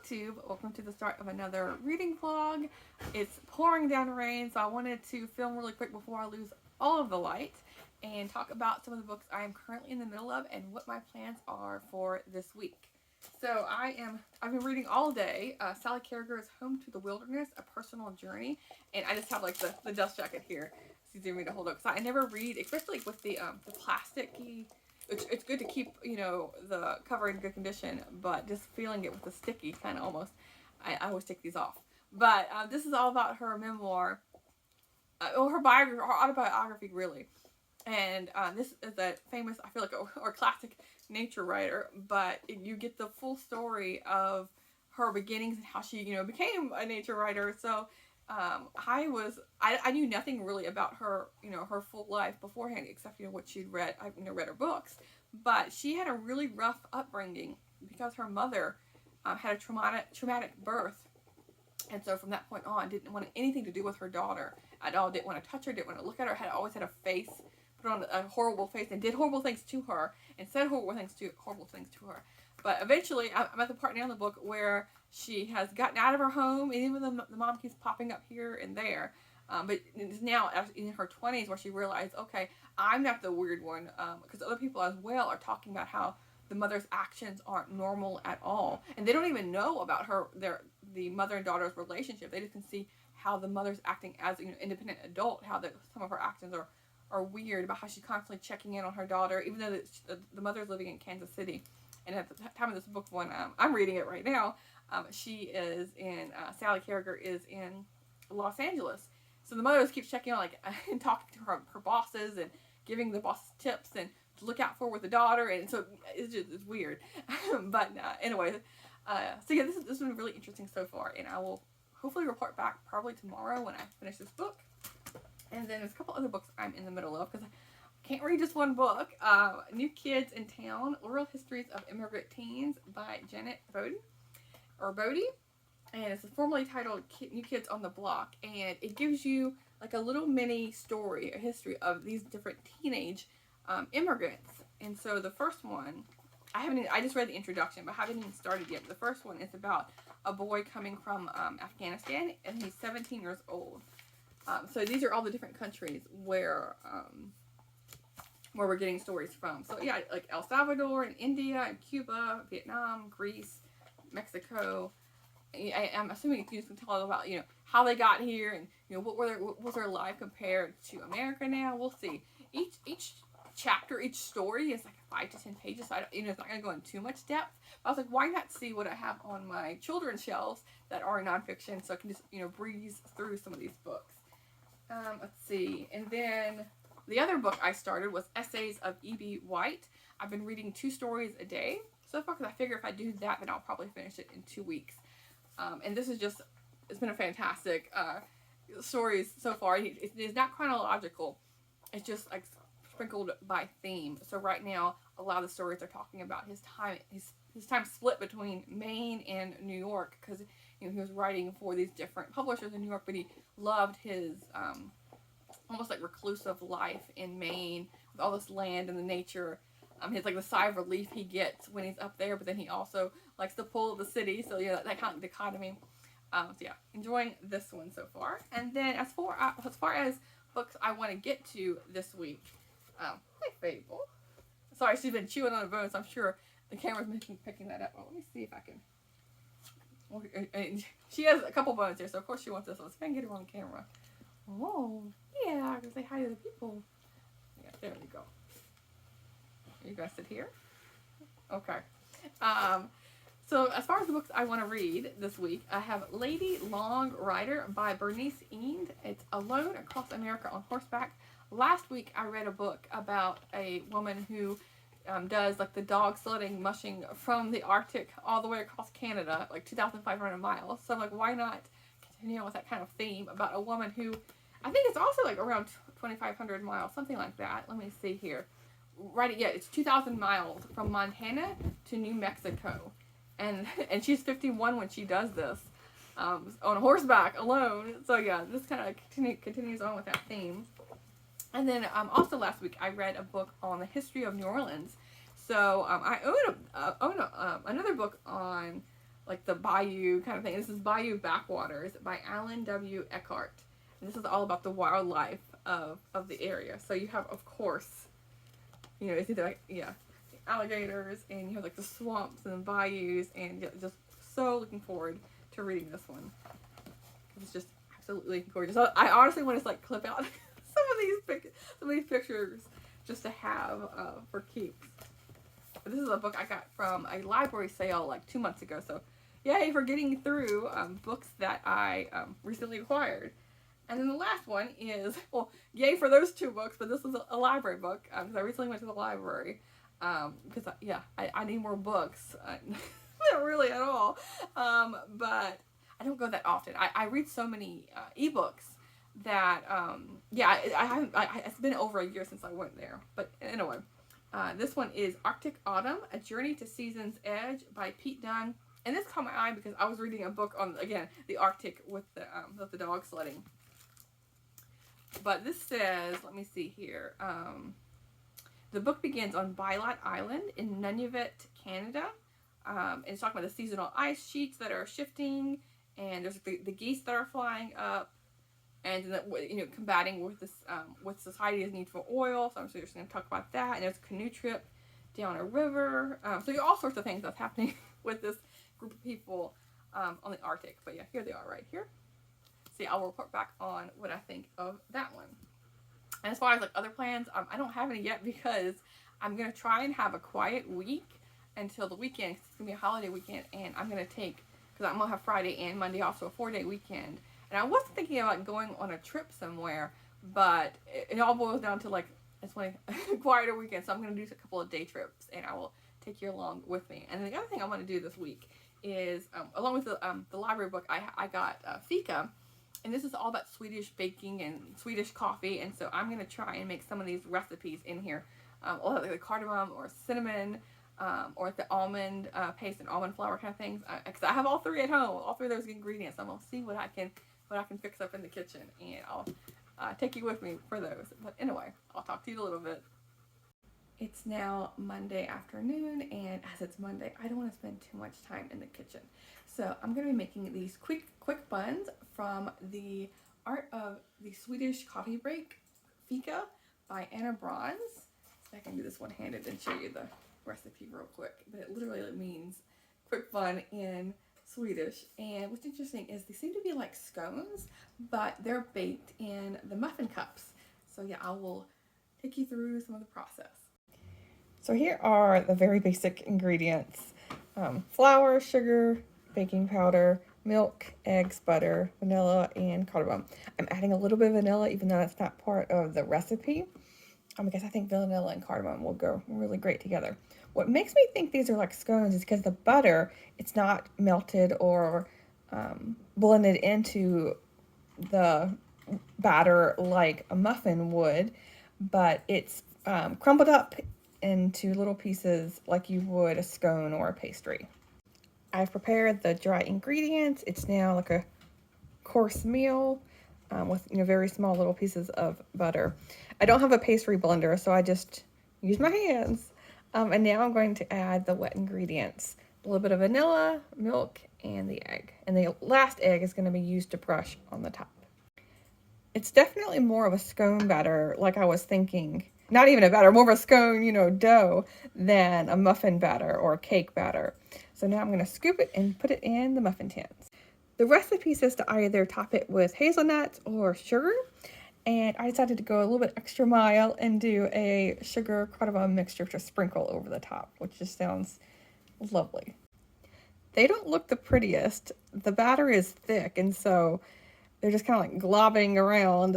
YouTube. Welcome to the start of another reading vlog. It's pouring down rain, so I wanted to film really quick before I lose all of the light and talk about some of the books I am currently in the middle of and what my plans are for this week. So I've been reading all day. Sally Carragher's Home to the Wilderness, A Personal Journey, and I just have like the dust jacket here. It's easier for me to hold up because I never read, especially with the plasticky. It's good to keep, you know, the cover in good condition, but just feeling it with the sticky kind of almost, I always take these off. But this is all about her memoir, or her biography, her autobiography, really. And this is a famous, I feel like, or classic nature writer, but you get the full story of her beginnings and how she, you know, became a nature writer. So I knew nothing really about her, you know, her full life beforehand, except, you know, what she'd read. I, you know, read her books, but she had a really rough upbringing because her mother had a traumatic birth, and so from that point on, didn't want anything to do with her daughter at all. Didn't want to touch her. Didn't want to look at her. Had always had a face, put on a horrible face, and did horrible things to her, and said horrible things to her. But eventually, I'm at the part now in the book where she has gotten out of her home, and even the mom keeps popping up here and there. But it's now in her 20s where she realized, okay, I'm not the weird one, because other people as well are talking about how the mother's actions aren't normal at all, and they don't even know about the mother and daughter's relationship. They just can see how the mother's acting as an independent adult, how some of her actions are weird, about how she's constantly checking in on her daughter, even though the mother's living in Kansas City. And at the time of this book, when I'm reading it right now, she is in, Sally Carragher is in Los Angeles. So the mother keeps checking on, like, and talking to her bosses and giving the bosses tips and to look out for with the daughter. And so it's weird. But anyway, so yeah, this has been really interesting so far. And I will hopefully report back probably tomorrow when I finish this book. And then there's a couple other books I'm in the middle of because I can't read just one book. New Kids in Town, Oral Histories of Immigrant Teens by Janet Bodie. And it's formally titled New Kids on the Block. And it gives you like a little mini story, a history of these different teenage immigrants. And so the first one, I just read the introduction, but haven't even started yet. The first one is about a boy coming from Afghanistan, and he's 17 years old. So these are all the different countries where we're getting stories from. So yeah, like El Salvador and India and Cuba, Vietnam, Greece, Mexico. I'm assuming you can tell about, you know, how they got here and, you know, what was their life compared to America now. We'll see. Each chapter, each story is like 5 to 10 pages. So it's not going to go in too much depth. But I was like, why not see what I have on my children's shelves that are nonfiction, so I can just, you know, breeze through some of these books. Let's see. And then the other book I started was Essays of E.B. White. I've been reading 2 stories a day so far because I figure if I do that, then I'll probably finish it in 2 weeks. And this is just, it's been a fantastic stories so far. It's not chronological. It's just like sprinkled by theme. So right now, a lot of the stories are talking about his time split between Maine and New York, because, you know, he was writing for these different publishers in New York, but he loved his almost like reclusive life in Maine with all this land and the nature. His like the sigh of relief he gets when he's up there, but then he also likes the pull of the city. So yeah, that kind of dichotomy. So yeah, enjoying this one so far. And then as far as books I want to get to this week, hi Fable. Sorry, she's been chewing on a bone, so I'm sure the camera's picking that up. Oh, let me see if I can. She has a couple bones here, so of course she wants this one. So if I can get her on camera. Oh, yeah, I can say hi to the people. Yeah, there we go. You guys sit here? Okay. So as far as the books I want to read this week, I have Lady Long Rider by Bernice Eand. It's Alone Across America on Horseback. Last week I read a book about a woman who does like the dog sledding, mushing from the Arctic all the way across Canada, like 2,500 miles. So I'm like, why not continue on with that kind of theme about a woman who, I think it's also like around 2,500 miles, something like that. Let me see here. Right, yeah, it's 2,000 miles from Montana to New Mexico, and she's 51 when she does this, on horseback alone. So yeah, this kind of continues on with that theme. And then also last week I read a book on the history of New Orleans. So I own another book on like the bayou kind of thing. This is Bayou Backwaters by Alan W. Eckhart. And this is all about the wildlife of the area. So you have, of course, you know, it's either like, yeah, alligators, and you have like the swamps and the bayous, and just so looking forward to reading this one. It's just absolutely gorgeous. I honestly want to like clip out some of these pictures just to have for keeps. But this is a book I got from a library sale like 2 months ago. So yay for getting through books that I recently acquired. And then the last one is, well, yay for those 2 books, but this is a library book because I recently went to the library because I need more books. Not really at all, but I don't go that often. I read so many ebooks that it's been over a year since I went there. But anyway, this one is Arctic Autumn: A Journey to Season's Edge by Pete Dunne. And this caught my eye because I was reading a book on, again, the Arctic with the dog sledding. But this says, let me see here. The book begins on Bylot Island in Nunavut, Canada. And it's talking about the seasonal ice sheets that are shifting, and there's the geese that are flying up, and you know, combating with this with society's need for oil. So I'm just going to talk about that. And there's a canoe trip down a river. So all sorts of things that's happening with this group of people on the Arctic. But yeah, here they are right here. See, I'll report back on what I think of that one. And as far as like other plans, I don't have any yet because I'm going to try and have a quiet week until the weekend. It's going to be a holiday weekend, and I'm going to take, because I'm going to have Friday and Monday off, so a 4-day weekend. And I was thinking about going on a trip somewhere, but it all boils down to like, it's a quieter weekend, so I'm going to do a couple of day trips, and I will take you along with me. And the other thing I want to do this week is, along with the library book, I got fika. And this is all about Swedish baking and Swedish coffee. And so I'm going to try and make some of these recipes in here. Like the cardamom or cinnamon or the almond paste and almond flour kind of things. Because I have all 3 at home, all 3 of those ingredients. I'm going to see what I can fix up in the kitchen. And I'll take you with me for those. But anyway, I'll talk to you in a little bit. It's now Monday afternoon, and as it's Monday, I don't want to spend too much time in the kitchen. So I'm going to be making these quick buns from the Art of the Swedish Coffee Break, Fika, by Anna Brons. So I can do this one-handed and show you the recipe real quick. But it literally means quick bun in Swedish. And what's interesting is they seem to be like scones, but they're baked in the muffin cups. So yeah, I will take you through some of the process. So here are the very basic ingredients. Flour, sugar, baking powder, milk, eggs, butter, vanilla, and cardamom. I'm adding a little bit of vanilla even though it's not part of the recipe because I think vanilla and cardamom will go really great together. What makes me think these are like scones is because the butter, it's not melted or blended into the batter like a muffin would, but it's crumbled up into little pieces like you would a scone or a pastry. I've prepared the dry ingredients. It's now like a course meal with very small little pieces of butter. I don't have a pastry blender, so I just use my hands. And now I'm going to add the wet ingredients. A little bit of vanilla, milk, and the egg. And the last egg is going to be used to brush on the top. It's definitely more of a scone batter, like I was thinking. Not even a batter, more of a scone, dough than a muffin batter or a cake batter. So now I'm going to scoop it and put it in the muffin tins. The recipe says to either top it with hazelnuts or sugar. And I decided to go a little bit extra mile and do a sugar cardamom mixture to sprinkle over the top, which just sounds lovely. They don't look the prettiest. The batter is thick, and so they're just kind of like globbing around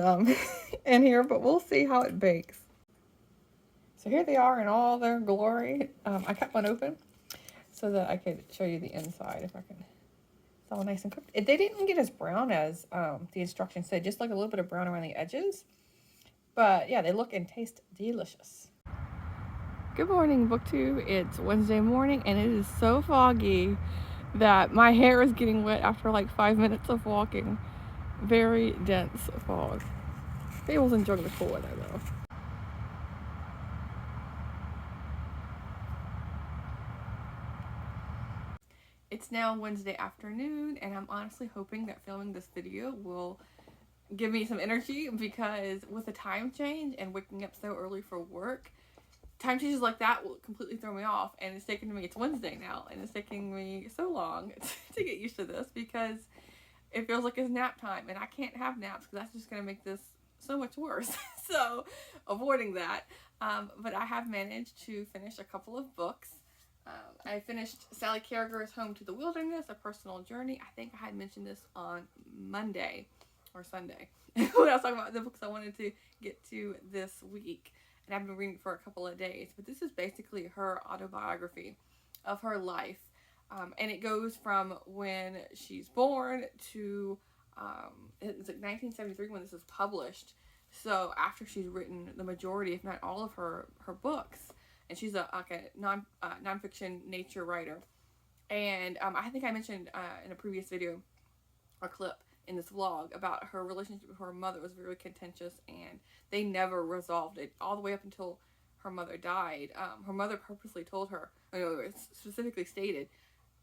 in here, but we'll see how it bakes. So here they are in all their glory. I cut one open so that I could show you the inside if I can. It's all nice and cooked. They didn't get as brown as the instructions said, just like a little bit of brown around the edges. But yeah, they look and taste delicious. Good morning, BookTube. It's Wednesday morning and it is so foggy that my hair is getting wet after like 5 minutes of walking. Very dense fog. Fable's enjoying the cool weather though. It's now Wednesday afternoon, and I'm honestly hoping that filming this video will give me some energy, because with the time change and waking up so early for work, time changes like that will completely throw me off. And it's taken me, it's Wednesday now, and it's taking me so long to get used to this, because it feels like it's nap time, and I can't have naps because that's just going to make this so much worse. So avoiding that. But I have managed to finish a couple of books. I finished Sally Carragher's Home to the Wilderness, A Personal Journey. I think I had mentioned this on Monday or Sunday when I was talking about the books I wanted to get to this week. And I've been reading for a couple of days. But this is basically her autobiography of her life. And it goes from when she's born to, it's like 1973 when this is published. So after she's written the majority, if not all of her books. And she's a nonfiction nature writer. And I think I mentioned in a previous video or clip in this vlog about her relationship with her mother was very contentious, and they never resolved it all the way up until her mother died. Her mother purposely told her, specifically stated,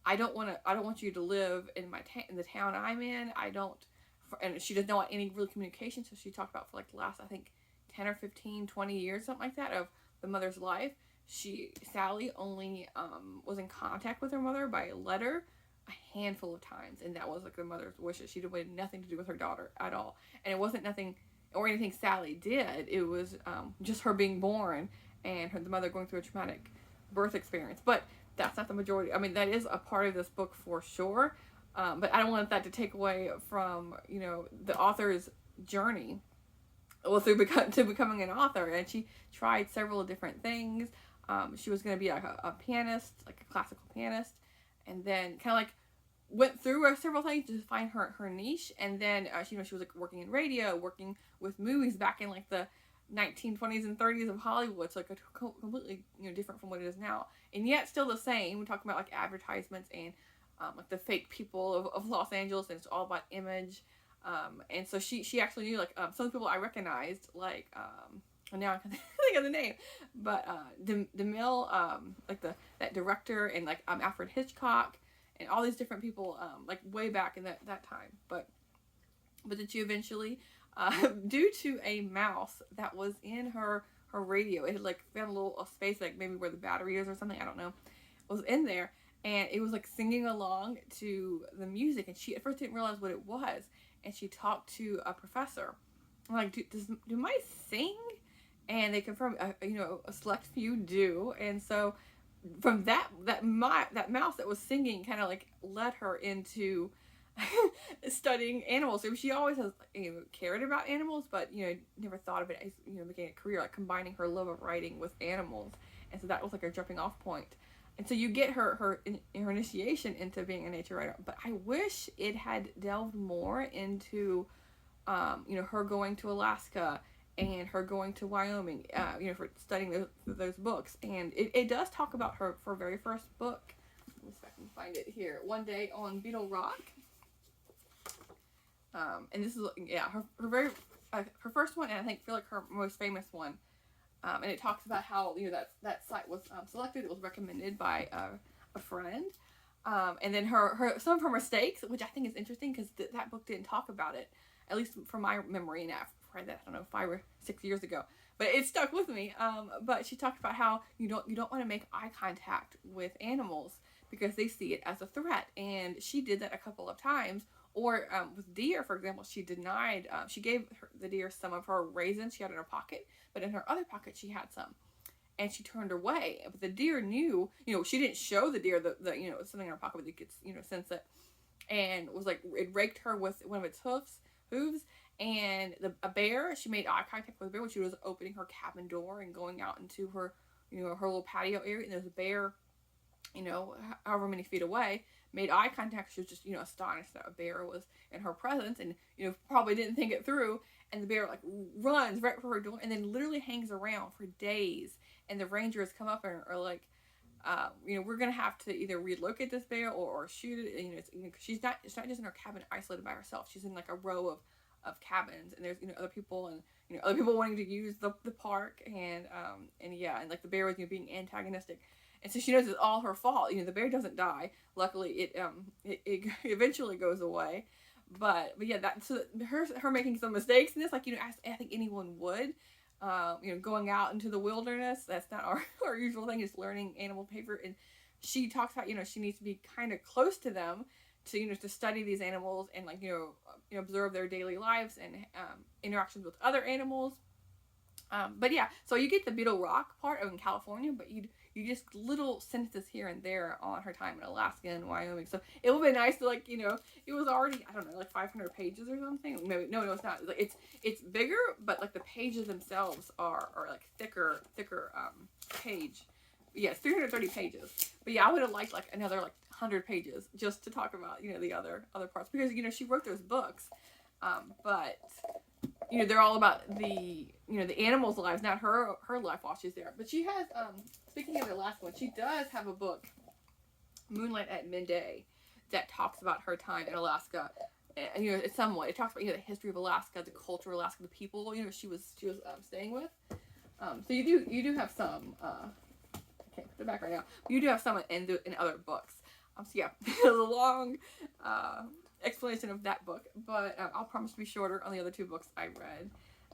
I don't want you to live in in the town I'm in. And she doesn't want any real communication. So she talked about for like the last, I think, 10 or 15, 20 years, something like that, of the mother's life. Sally only was in contact with her mother by letter a handful of times, and that was like the mother's wishes. She wanted nothing to do with her daughter at all, and it wasn't nothing or anything Sally did. It was just her being born and the mother going through a traumatic birth experience. But that's not the majority. I mean, that is a part of this book for sure, but I don't want that to take away from the author's journey. Well, to becoming an author, and she tried several different things. She was going to be like a pianist, like a classical pianist, and then kind of like went through several things to find her niche. And then she was like working in radio, working with movies back in like the 1920s and 30s of Hollywood. So like completely different from what it is now, and yet still the same. We're talking about like advertisements and like the fake people of Los Angeles, and it's all about image. And so she actually knew like some of the people I recognized, like now I can't think of the name, but DeMille, like that director, and like Alfred Hitchcock, and all these different people like way back in that time. But then she eventually, due to a mouse that was in her radio, it had like found a space like maybe where the battery is or something, I don't know, was in there, and it was like singing along to the music, and she at first didn't realize what it was. And she talked to a professor. I'm like, do mice sing? And they confirmed, a select few do. And so from that mouse that was singing kind of like led her into studying animals. So she always has cared about animals, but never thought of it as making a career, like combining her love of writing with animals. And so that was like her jumping off point. And so you get her initiation into being a nature writer. But I wish it had delved more into, her going to Alaska and her going to Wyoming, for studying those books. And it does talk about her very first book. Let me see if I can find it here. One Day on Beetle Rock. And this is, her first one, and I feel like her most famous one. And it talks about how that site was selected. It was recommended by a friend, and then some of her mistakes, which I think is interesting because that book didn't talk about it, at least from my memory. And I've read that, I don't know, 5 or 6 years ago, but it stuck with me. But she talked about how you don't want to make eye contact with animals because they see it as a threat, and she did that a couple of times. Or with deer, for example, she denied, she gave the deer some of her raisins she had in her pocket, but in her other pocket she had some. And she turned away. But the deer knew, she didn't show the deer the something in her pocket, but it could, sense it. And was like, it raked her with one of its hooves. And a bear, she made eye contact with a bear when she was opening her cabin door and going out into her, her little patio area. And there's a bear, however many feet away, made eye contact. She was just, astonished that a bear was in her presence, and, probably didn't think it through. And the bear, like, runs right for her door and then literally hangs around for days. And the rangers come up and are like, we're going to have to either relocate this bear or shoot it. And, she's not just in her cabin isolated by herself. She's in, like, a row of cabins. And there's, other people and, other people wanting to use the park. And like, the bear was, being antagonistic. And so she knows it's all her fault. You know, the bear doesn't die. Luckily, it eventually goes away. But yeah, that, so her making some mistakes in this, like, you know, I think anyone would. You know, going out into the wilderness, that's not our usual thing, is learning animal behavior. And she talks about, you know, she needs to be kind of close to them to, you know, to study these animals and, like, you know, observe their daily lives and interactions with other animals. But yeah, so you get the Beetle Rock part of in California, but you just little sentences here and there on her time in Alaska and Wyoming. So it would be nice to, like, you know, it was already, I don't know, like 500 pages or something. Maybe, no, it's not. It's bigger, but like the pages themselves are like thicker page. Yeah, it's 330 pages. But yeah, I would have liked like another like 100 pages just to talk about, you know, the other parts, because, you know, she wrote those books, but, you know, they're all about the, you know, the animals' lives, not her life while she's there. But she has, speaking of the last one, she does have a book, Moonlight at Midday, that talks about her time in Alaska. And, you know, it's somewhat, it talks about, you know, the history of Alaska, the culture of Alaska, the people, you know, she was staying with. So you do have some, I can't put it back right now, but you do have some in other books. So yeah, it was a long, explanation of that book, but I'll promise to be shorter on the other two books I read,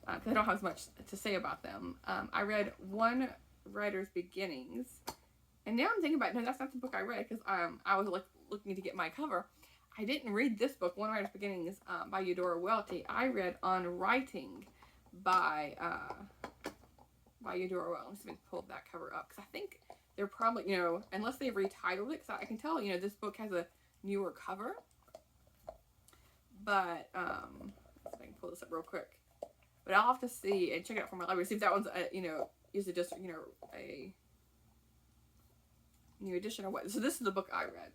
because I don't have as much to say about them. I read One Writer's Beginnings, and now I'm thinking about, no, that's not the book I read, because I was looking to get my cover. I didn't read this book, One Writer's Beginnings, by Eudora Welty. I read On Writing by Eudora Welty. Let's see if I can pull that cover up, because I think they're probably, you know, unless they retitled it, because I can tell, you know, this book has a newer cover. But, let's see if I can pull this up real quick. But I'll have to see and check it out from my library, see if that one's, you know, is it just, you know, a new edition or what. So this is the book I read.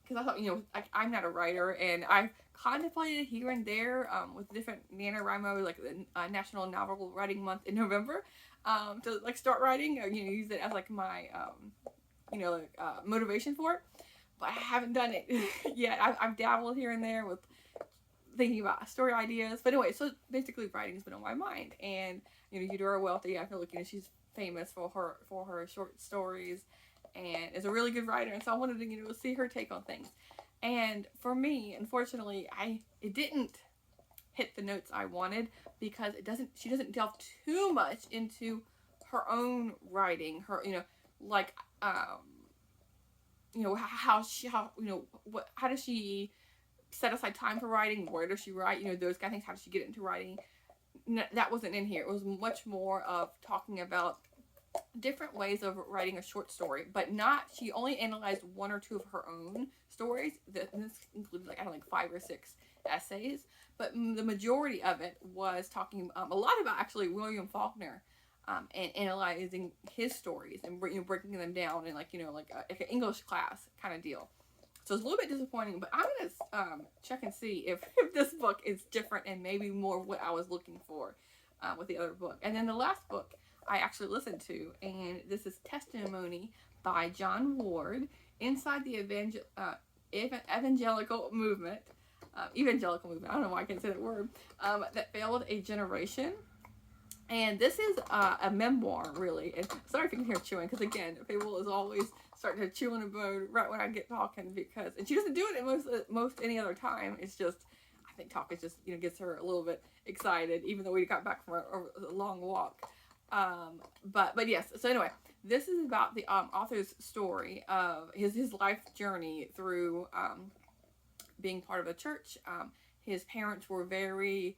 Because I thought, you know, I'm not a writer, and I've contemplated here and there, with different NaNoWriMo, like the National Novel Writing Month in November, to, like, start writing, or, you know, use it as, like, my, you know, like, motivation for it. But I haven't done it yet. I've dabbled here and there with thinking about story ideas. But anyway, so basically writing's been on my mind. And, you know, Eudora Welty, I feel like, you know, she's famous for her short stories and is a really good writer. And so I wanted to, you know, see her take on things. And for me, unfortunately, it didn't hit the notes I wanted, because she doesn't delve too much into her own writing, her, you know, like, you know, how does she set aside time for writing? Where does she write? You know, those kind of things. How does she get into writing? That wasn't in here. It was much more of talking about different ways of writing a short story, but she only analyzed one or two of her own stories. This included, like, I don't know, like 5 or 6 essays, but the majority of it was talking a lot about, actually, William Faulkner. And analyzing his stories and, you know, breaking them down in, like, you know, like an English class kind of deal. So it's a little bit disappointing, but I'm gonna check and see if this book is different and maybe more what I was looking for with the other book. And then the last book I actually listened to, and this is Testimony by John Ward, Inside the Evangelical Movement. Evangelical movement. I don't know why I can't say that word. That failed a generation. And this is a memoir, really. And sorry if you can hear chewing, because, again, Fable is always starting to chew on a bone right when I get talking, and she doesn't do it at most any other time. It's just, I think talking just, you know, gets her a little bit excited, even though we got back from a long walk. But yes, so anyway, this is about the author's story of his life journey through being part of a church. His parents were very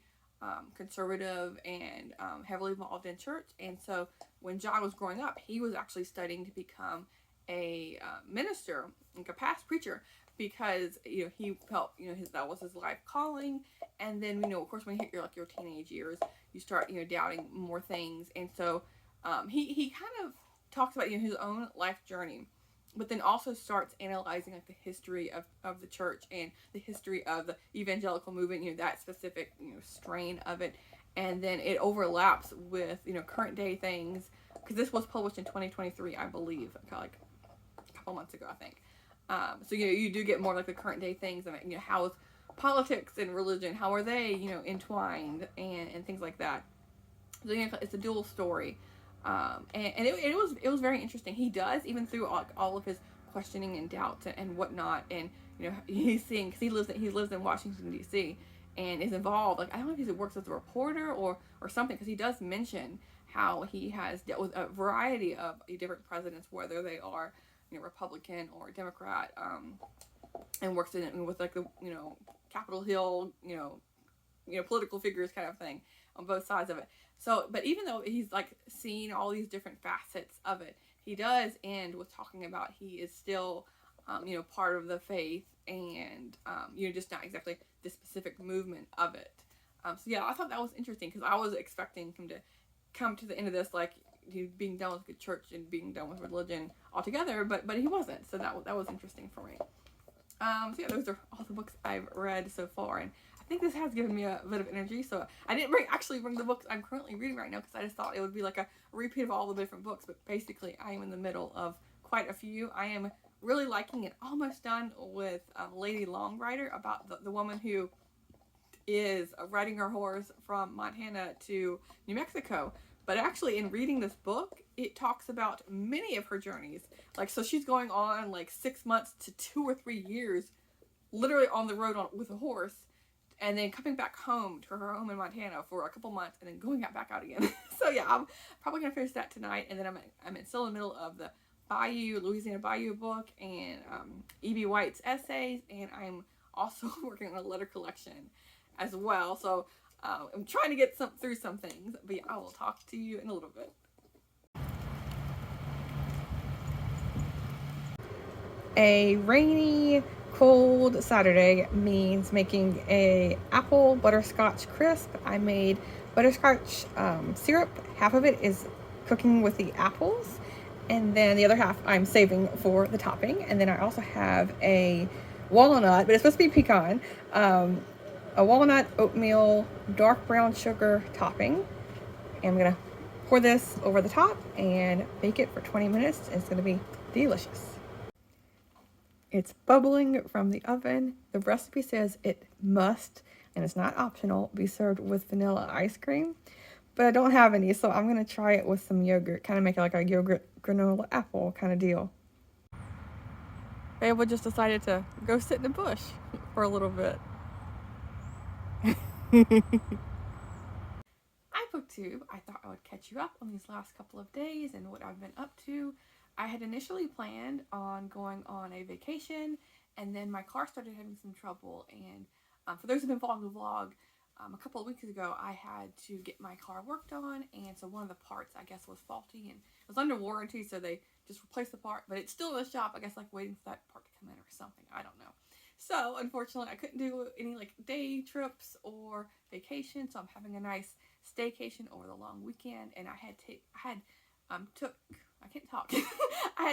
conservative and heavily involved in church, and so when John was growing up, he was actually studying to become a minister, like a past preacher, because, you know, he felt, you know, that was his life calling. And then, you know, of course, when you hit your teenage years, you start, you know, doubting more things. And so he kind of talks about, you know, his own life journey, but then also starts analyzing, like, the history of the church and the history of the evangelical movement, you know, that specific, you know, strain of it. And then it overlaps with, you know, current day things, because this was published in 2023, I believe, like a couple months ago, I think. So, you know, you do get more like the current day things, and, you know, how is politics and religion, how are they, you know, entwined, and things like that. So, you know, it's a dual story. It was very interesting. He does, even through all of his questioning and doubts and whatnot, and he's seeing, because he lives in Washington D.C. and is involved. Like, I don't know if he works as a reporter or something, because he does mention how he has dealt with a variety of different presidents, whether they are Republican or Democrat, and works with like the Capitol Hill political figures kind of thing on both sides of it. So, but even though he's like seen all these different facets of it, he does end with talking about he is still, part of the faith, and just not exactly the specific movement of it. So yeah, I thought that was interesting, because I was expecting him to come to the end of this like being done with the church and being done with religion altogether, but he wasn't. So that was interesting for me. So yeah, those are all the books I've read so far, and I think this has given me a bit of energy. So I didn't actually bring the books I'm currently reading right now, because I just thought it would be like a repeat of all the different books. But basically, I am in the middle of quite a few. I am really liking it. Almost done with Lady Longrider, about the woman who is riding her horse from Montana to New Mexico. But actually, in reading this book, it talks about many of her journeys. Like, so she's going on like 6 months to 2 or 3 years, literally on the road with a horse, and then coming back home to her home in Montana for a couple months, and then going back out again. So yeah, I'm probably gonna finish that tonight, and then I'm still in the middle of the Louisiana Bayou book, and E.B. White's essays, and I'm also working on a letter collection as well. So I'm trying to get through some things, but yeah, I will talk to you in a little bit. A rainy, cold Saturday means making a apple butterscotch crisp. I made butterscotch syrup. Half of it is cooking with the apples, and then the other half I'm saving for the topping. And then I also have a walnut, but it's supposed to be pecan, a walnut oatmeal dark brown sugar topping. And I'm gonna pour this over the top and bake it for 20 minutes. It's gonna be delicious. It's bubbling from the oven. The recipe says it must, and it's not optional, be served with vanilla ice cream. But I don't have any, so I'm going to try it with some yogurt. Kind of make it like a yogurt granola apple kind of deal. Abel just decided to go sit in the bush for a little bit. BookTube, I thought I would catch you up on these last couple of days and what I've been up to. I had initially planned on going on a vacation, and then my car started having some trouble, and for those who've been following the vlog, a couple of weeks ago I had to get my car worked on, and so one of the parts I guess was faulty, and it was under warranty, so they just replaced the part, but it's still in the shop, I guess, like waiting for that part to come in or something, I don't know. So unfortunately I couldn't do any like day trips or vacation, so I'm having a nice staycation over the long weekend, and I had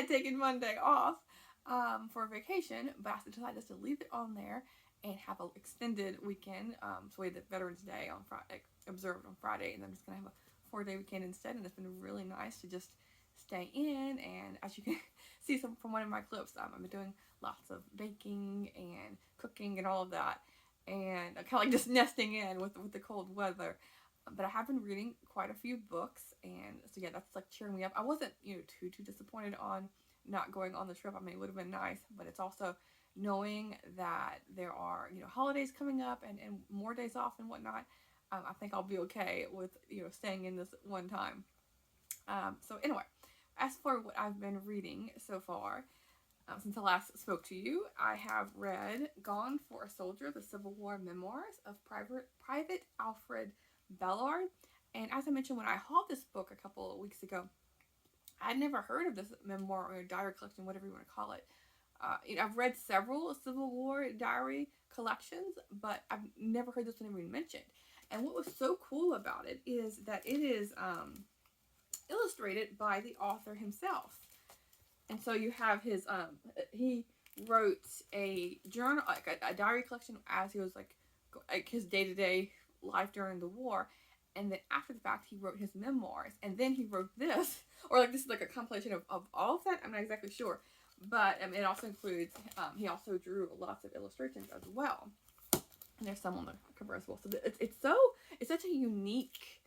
taken Monday off for a vacation, but I decided just to leave it on there and have an extended weekend. So we had the Veterans Day on Friday, observed on Friday, and then I'm just gonna have a 4-day weekend instead. And it's been really nice to just stay in. And as you can see from one of my clips, I've been doing lots of baking and cooking and all of that, and kind of like just nesting in with the cold weather. But I have been reading quite a few books, and so yeah, that's like cheering me up. I wasn't too disappointed on not going on the trip. I mean, it would have been nice, but it's also knowing that there are holidays coming up and more days off and whatnot. I think I'll be okay with staying in this one time. So anyway, as for what I've been reading so far, since I last spoke to you, I have read Gone for a Soldier, the Civil War Memoirs of Private Alfred Ballard. And as I mentioned when I hauled this book a couple of weeks ago, I'd never heard of this memoir or diary collection, whatever you want to call it. I've read several Civil War diary collections, but I've never heard this one even mentioned. And what was so cool about it is that it is illustrated by the author himself. And so you have his, he wrote a journal, like a diary collection as he was like his day-to-day life during the war. And then after the fact, he wrote his memoirs. And then he wrote this, or like this is like a compilation of all of that. I'm not exactly sure. But it also includes, he also drew lots of illustrations as well. And there's some on the cover as well. So it's such a unique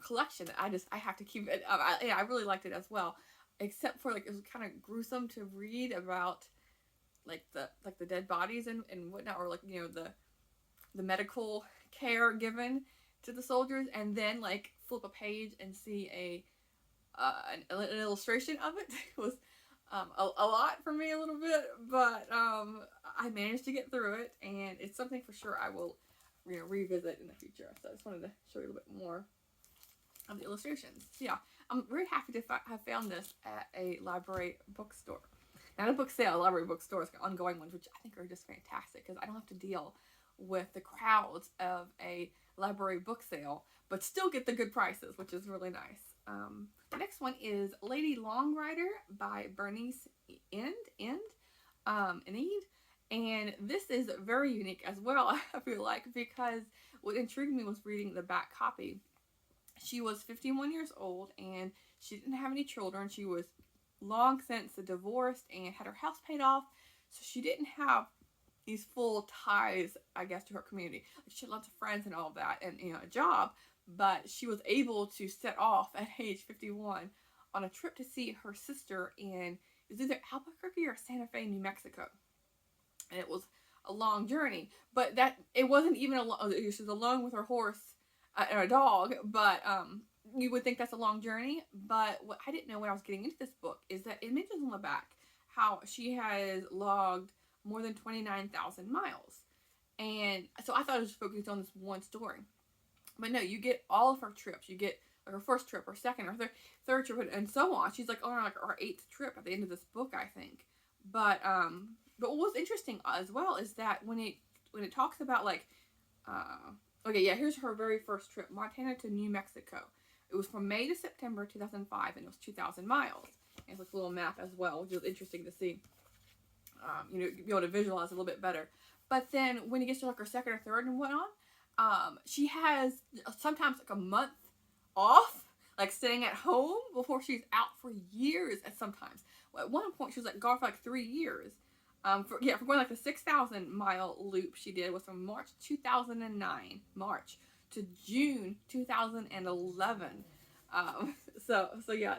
collection that I have to keep it. I really liked it as well, except for like it was kind of gruesome to read about like the dead bodies and whatnot, or like the medical care given to the soldiers, and then like flip a page and see an illustration of it. It was a lot for me, a little bit, but I managed to get through it, and it's something for sure I will revisit in the future. So I just wanted to show you a little bit more of the illustrations. So yeah, I'm very happy to have found this at a library bookstore. Not a book sale, a library bookstore. It's ongoing ones, which I think are just fantastic because I don't have to deal with the crowds of a library book sale, but still get the good prices, which is really nice. The next one is Lady Longrider by Bernice End, and this is very unique as well, I feel like, because what intrigued me was reading the back copy. She was 51 years old, and she didn't have any children. She was long since divorced and had her house paid off, so she didn't have these full ties, I guess, to her community. Like, she had lots of friends and all of that, and a job, but she was able to set off at age 51 on a trip to see her sister in, it was either Albuquerque or Santa Fe, New Mexico, and it was a long journey. But that it wasn't even she was alone with her horse and a dog, but you would think that's a long journey. But what I didn't know when I was getting into this book is that it mentions on the back how she has logged more than 29,000 miles. And so I thought it was focused on this one story. But no, you get all of her trips. You get like her first trip, her second, or third trip, and so on. She's like on like her 8th trip at the end of this book, I think. But what was interesting as well is that when it talks about like, okay, yeah, here's her very first trip, Montana to New Mexico. It was from May to September 2005, and it was 2,000 miles. And it's like a little map as well, which was interesting to see. Be able to visualize a little bit better. But then when it gets to like her second or third and whatnot, she has sometimes like a month off, like staying at home before she's out for years. At sometimes, at one point she was like gone for like 3 years. For going like the 6,000 mile loop she did was from March 2009 to June 2011. So yeah,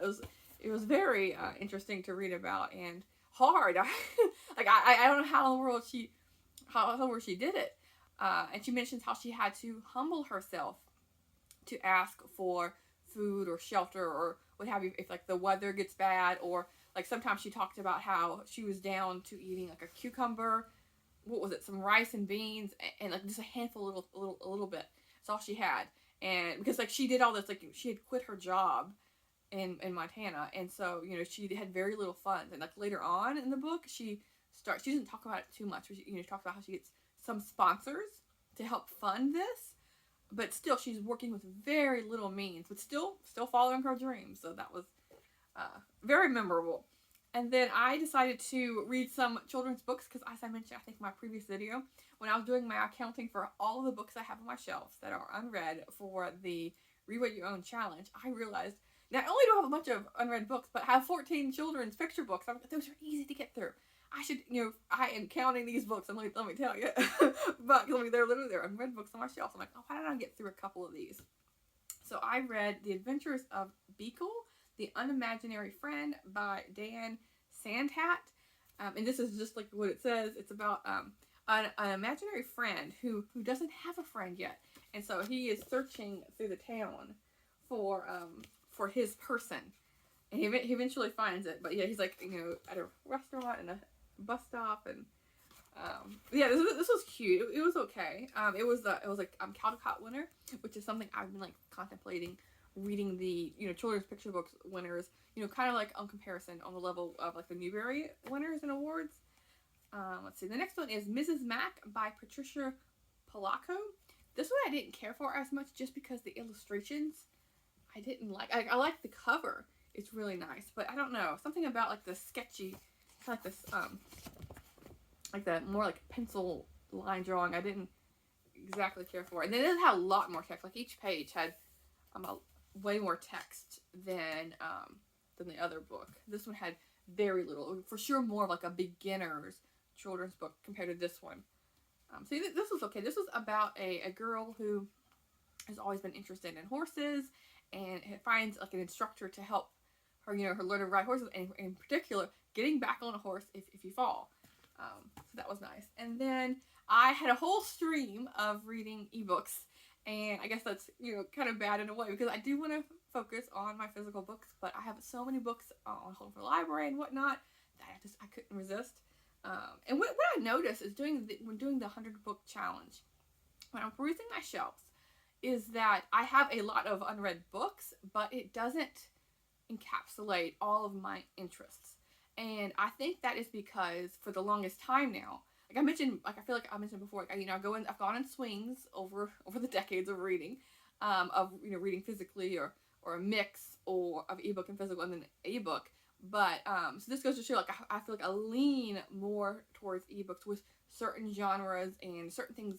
it was very interesting to read about and hard. I don't know how in the world she did it. And she mentions how she had to humble herself to ask for food or shelter or what have you if like the weather gets bad, or like sometimes she talked about how she was down to eating like a cucumber, what was it, some rice and beans, and like just a handful, a little bit. That's all she had. And because like she did all this, like she had quit her job in Montana, and so she had very little funds. And like later on in the book, she doesn't talk about it too much, but she talks about how she gets some sponsors to help fund this, but still she's working with very little means, but still following her dreams. So that was very memorable. And then I decided to read some children's books because, as I mentioned, I think in my previous video, when I was doing my accounting for all of the books I have on my shelves that are unread for the Read What You Own challenge, I realized not only do I have a bunch of unread books, but I have 14 children's picture books. Those are easy to get through. I should, I am counting these books, and let me tell you, but they're unread books on my shelf. I'm like, oh, why don't I get through a couple of these? So I read The Adventures of Beagle, The Unimaginary Friend by Dan Sandhat. And this is just like what it says. It's about an imaginary friend who doesn't have a friend yet. And so he is searching through the town for his person. And he eventually finds it. But yeah, he's like, at a restaurant and a bus stop. And yeah, this was cute. It was okay. It was like Caldecott winner, which is something I've been like contemplating reading the children's picture books winners, kind of like on comparison on the level of like the Newbery winners and awards. Let's see, the next one is Mrs. Mac by Patricia Polacco. This one I didn't care for as much just because the illustrations I didn't like. I like the cover, it's really nice, but I don't know, something about like the sketchy, kind of like this like the more like pencil line drawing I didn't exactly care for. And then it had a lot more text, like each page had way more text than the other book. This one had very little, for sure more of like a beginner's children's book compared to this one. So this was okay. This was about a girl who has always been interested in horses, and finds like an instructor to help her, her learn to ride horses, and in particular, getting back on a horse if you fall. So that was nice. And then I had a whole stream of reading ebooks, and I guess that's kind of bad in a way because I do want to focus on my physical books, but I have so many books on home for the library and whatnot that I couldn't resist. And what I noticed is when doing the 100 book challenge, when I'm perusing my shelves, is that I have a lot of unread books, but it doesn't encapsulate all of my interests. And I think that is because for the longest time now, like I mentioned, like I feel like I mentioned before, like, I've gone in swings over the decades of reading, of reading physically or a mix or of ebook and physical and then ebook. But so this goes to show, like I feel like I lean more towards ebooks with certain genres and certain things.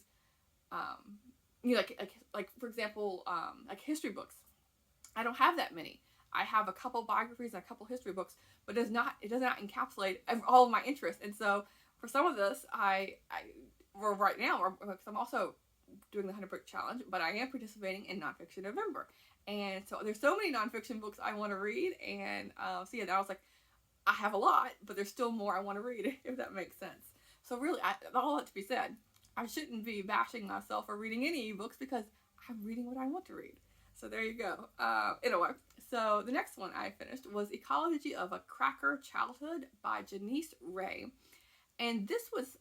Like for example, like history books. I don't have that many. I have a couple biographies and a couple history books, but it does not encapsulate all of my interests. And so for some of this, or right now, because I'm also doing the 100 book challenge, but I am participating in Nonfiction November. And so there's so many nonfiction books I want to read, and so yeah, I was like, I have a lot, but there's still more I want to read, if that makes sense. So really, all that to be said, I shouldn't be bashing myself for reading any ebooks because I'm reading what I want to read. So there you go. Anyway, so the next one I finished was Ecology of a Cracker Childhood by Janice Ray. And this was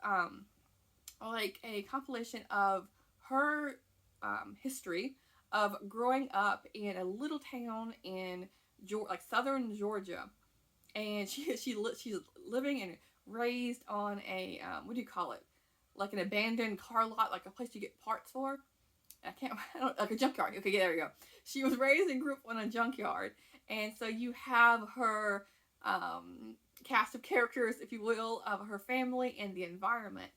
like a compilation of her history of growing up in a little town in southern Georgia. And she's living and raised on a, what do you call it? Like an abandoned car lot, like a place you get parts for. Like a junkyard. Okay, there you go. She was raised and grew up on a junkyard. And so you have her cast of characters, if you will, of her family and the environment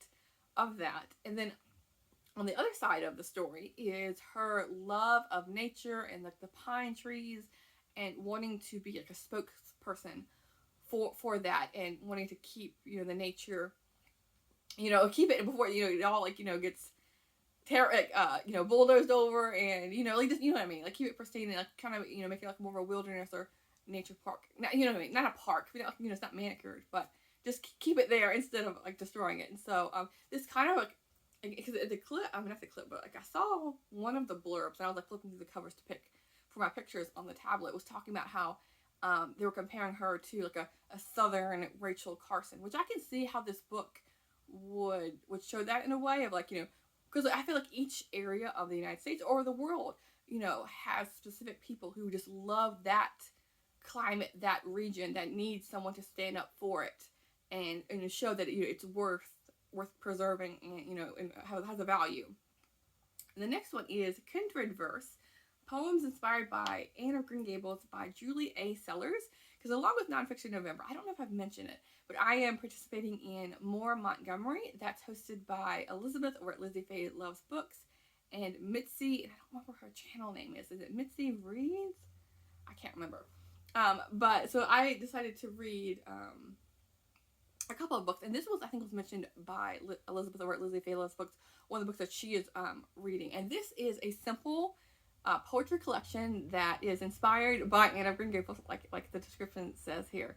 of that. And then on the other side of the story is her love of nature and like the pine trees and wanting to be like a spokesperson for that and wanting to keep, the nature, keep it before, it all gets bulldozed over and, like just, what I mean? Like keep it pristine and like kind of, make it like more of a wilderness or nature park. You know what I mean? Not a park, it's not manicured, but just keep it there instead of like destroying it. And so this kind of like, because the clip, not the clip, but like I saw one of the blurbs and I was like flipping through the covers to pick for my pictures on the tablet, was talking about how they were comparing her to like a southern Rachel Carson, which I can see how this book would show that in a way of like, because I feel like each area of the United States or the world, has specific people who just love that climate, that region, that needs someone to stand up for it and to show that it's worth preserving and and has a value. And the next one is Kindred Verse, poems inspired by Anne of Green Gables by Julie A. Sellers. Because along with Nonfiction November, I don't know if I've mentioned it, but I am participating in More Montgomery. That's hosted by Elizabeth over at Lizzie Faye Loves Books and Mitzi, and I don't remember what her channel name is. Is it Mitzi Reads? I can't remember. But so I decided to read a couple of books, and this was, I think, was mentioned by Elizabeth over at Lizzie Faye Loves Books, one of the books that she is reading. And this is a simple poetry collection that is inspired by Anne of Green Gables, like the description says here.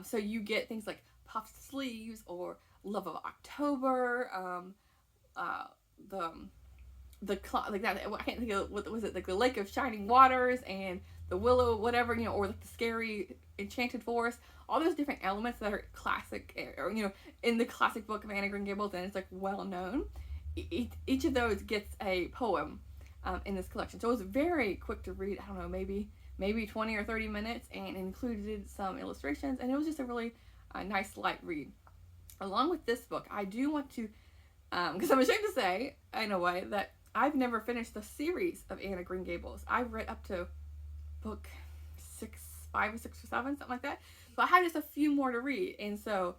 So you get things like Puffed Sleeves or Love of October, like that. I can't think of what was it, like the Lake of Shining Waters and the Willow, whatever, or like the Scary Enchanted Forest. All those different elements that are classic, or in the classic book of Anne of Green Gables, and it's like well known. Each of those gets a poem in this collection, so it was very quick to read. I don't know, maybe 20 or 30 minutes, and included some illustrations, and it was just a really nice light read. Along with this book, I do want to, because I'm ashamed to say, in a way, that I've never finished the series of Anne of Green Gables. I've read up to book 5 or 6 or 7, something like that. But I have just a few more to read, and so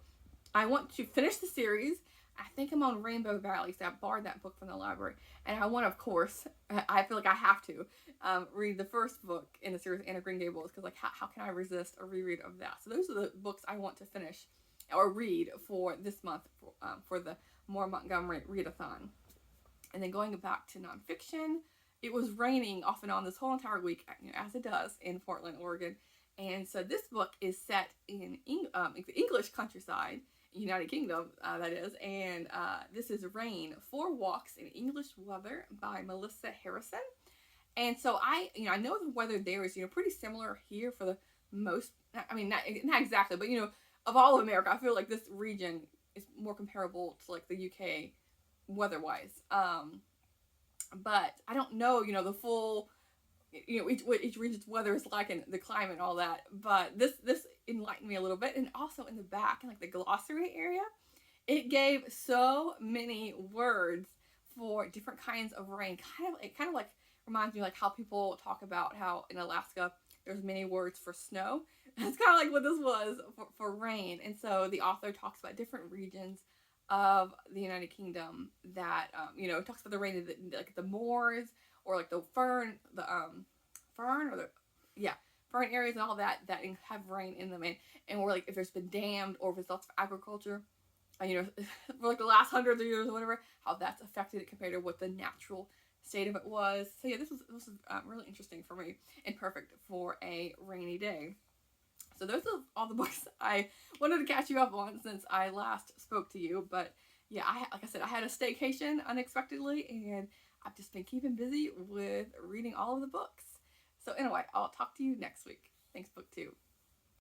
I want to finish the series. I think I'm on Rainbow Valley, so I borrowed that book from the library, and I want, of course, I feel like I have to read the first book in the series, Anne of Green Gables, because like how can I resist a reread of that? So those are the books I want to finish or read for this month for the More Montgomery Readathon. And then going back to nonfiction, it was raining off and on this whole entire week, you know, as it does in Portland, Oregon. And so this book is set in the English countryside, United Kingdom, that is. And this is Rain, 4 Walks in English Weather by Melissa Harrison. And so I know the weather there is, pretty similar here for the most, I mean, not exactly, but, of all of America, I feel like this region is more comparable to, like, the UK weather-wise. But I don't know, the full, each region's weather is like and the climate and all that. But this enlightened me a little bit. And also in the back, in like the glossary area, it gave so many words for different kinds of rain. It kind of like reminds me like how people talk about how in Alaska there's many words for snow. That's kind of like what this was for rain. And so the author talks about different regions of the United Kingdom that talks about the rain of like the moors or like the fern areas and all that have rain in them, and or like if there's been dammed or if it's lots of agriculture, for like the last hundreds of years or whatever, how that's affected it compared to what the natural state of it was. So yeah, this was really interesting for me and perfect for a rainy day. So those are all the books I wanted to catch you up on since I last spoke to you. But yeah, like I said, I had a staycation unexpectedly, and I've just been keeping busy with reading all of the books. So anyway, I'll talk to you next week. Thanks, Book 2.